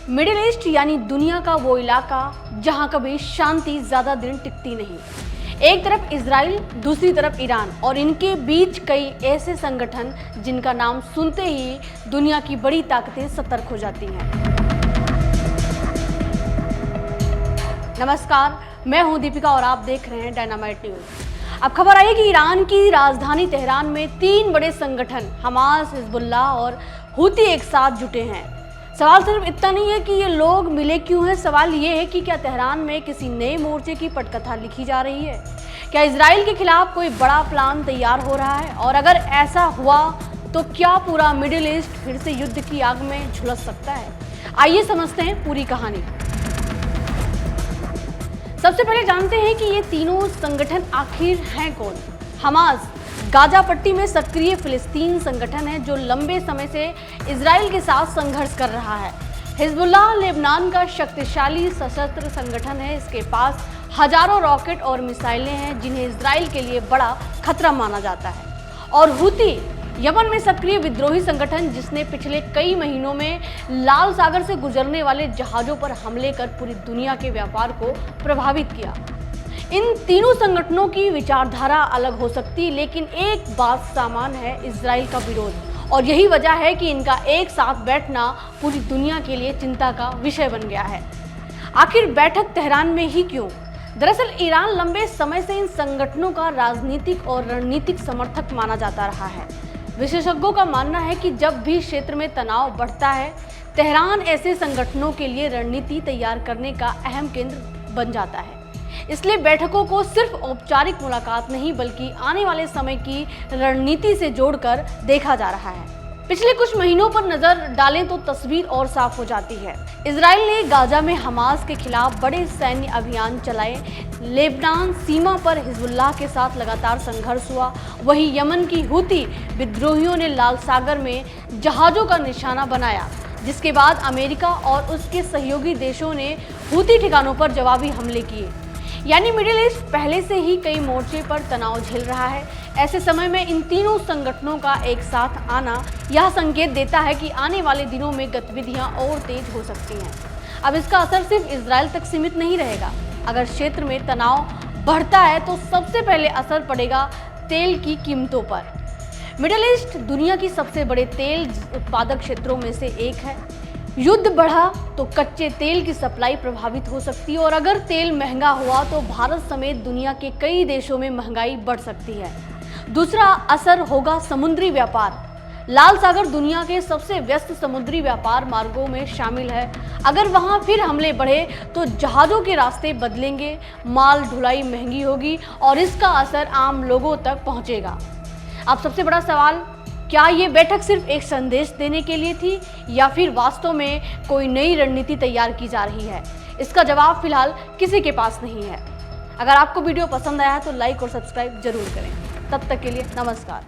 Middle east यानी दुनिया का वो इलाका जहां कभी शांति ज्यादा दिन टिकती नहीं। एक तरफ इजराइल, दूसरी तरफ ईरान और इनके बीच कई ऐसे संगठन जिनका नाम सुनते ही दुनिया की बड़ी ताकतें सतर्क हो जाती हैं। नमस्कार, मैं हूं दीपिका और आप देख रहे हैं डायनामाइट न्यूज। अब खबर आई कि ईरान की राजधानी तेहरान में 3 बड़े संगठन हमास, हिजबुल्लाह और हूती एक साथ जुटे हैं। सवाल सिर्फ इतना नहीं है कि ये लोग मिले क्यों हैं, सवाल ये है कि क्या तेहरान में किसी नए मोर्चे की पटकथा लिखी जा रही है? क्या इजराइल के खिलाफ कोई बड़ा प्लान तैयार हो रहा है? और अगर ऐसा हुआ तो क्या पूरा मिडिल ईस्ट फिर से युद्ध की आग में झुलस सकता है? आइए समझते हैं पूरी कहानी। सबसे पहले जानते हैं कि ये तीनों संगठन आखिर हैं कौन। हमास गाजा पट्टी में सक्रिय फिलिस्तीन संगठन है जो लंबे समय से इजराइल के साथ संघर्ष कर रहा है। हिजबुल्लाह लेबनान का शक्तिशाली सशस्त्र संगठन है। इसके पास हजारों रॉकेट और मिसाइलें हैं जिन्हें इजराइल के लिए बड़ा खतरा माना जाता है। और हूती यमन में सक्रिय विद्रोही संगठन जिसने पिछले कई महीनों में लाल सागर से गुजरने वाले जहाजों पर हमले कर पूरी दुनिया के व्यापार को प्रभावित किया। इन तीनों संगठनों की विचारधारा अलग हो सकती, लेकिन एक बात समान है, इजराइल का विरोध। और यही वजह है कि इनका एक साथ बैठना पूरी दुनिया के लिए चिंता का विषय बन गया है। आखिर बैठक तेहरान में ही क्यों? दरअसल ईरान लंबे समय से इन संगठनों का राजनीतिक और रणनीतिक समर्थक माना जाता रहा है। विशेषज्ञों का मानना है कि जब भी क्षेत्र में तनाव बढ़ता है, तेहरान ऐसे संगठनों के लिए रणनीति तैयार करने का अहम केंद्र बन जाता है। इसलिए बैठकों को सिर्फ औपचारिक मुलाकात नहीं बल्कि आने वाले समय की रणनीति से जोड़कर देखा जा रहा है। पिछले कुछ महीनों पर नजर डालें तो तस्वीर और साफ हो जाती है। इजराइल ने गाजा में हमास के खिलाफ बड़े सैन्य अभियान चलाए। लेबनान सीमा पर हिजबुल्लाह के साथ लगातार संघर्ष हुआ। वहीं यमन की हूती विद्रोहियों ने लाल सागर में जहाजों का निशाना बनाया, जिसके बाद अमेरिका और उसके सहयोगी देशों ने हूती ठिकानों पर जवाबी हमले किए। यानी मिडिल ईस्ट पहले से ही कई मोर्चे पर तनाव झेल रहा है। ऐसे समय में इन तीनों संगठनों का एक साथ आना यह संकेत देता है कि आने वाले दिनों में गतिविधियां और तेज हो सकती हैं। अब इसका असर सिर्फ इजराइल तक सीमित नहीं रहेगा। अगर क्षेत्र में तनाव बढ़ता है तो सबसे पहले असर पड़ेगा तेल की कीमतों पर। मिडिल ईस्ट दुनिया की सबसे बड़े तेल उत्पादक क्षेत्रों में से एक है। युद्ध बढ़ा तो कच्चे तेल की सप्लाई प्रभावित हो सकती है और अगर तेल महंगा हुआ तो भारत समेत दुनिया के कई देशों में महंगाई बढ़ सकती है। दूसरा असर होगा समुद्री व्यापार। लाल सागर दुनिया के सबसे व्यस्त समुद्री व्यापार मार्गों में शामिल है। अगर वहां फिर हमले बढ़े तो जहाजों के रास्ते बदलेंगे, माल ढुलाई महंगी होगी और इसका असर आम लोगों तक पहुंचेगा। अब सबसे बड़ा सवाल, क्या ये बैठक सिर्फ एक संदेश देने के लिए थी या फिर वास्तव में कोई नई रणनीति तैयार की जा रही है? इसका जवाब फिलहाल किसी के पास नहीं है। अगर आपको वीडियो पसंद आया तो लाइक और सब्सक्राइब जरूर करें। तब तक के लिए नमस्कार।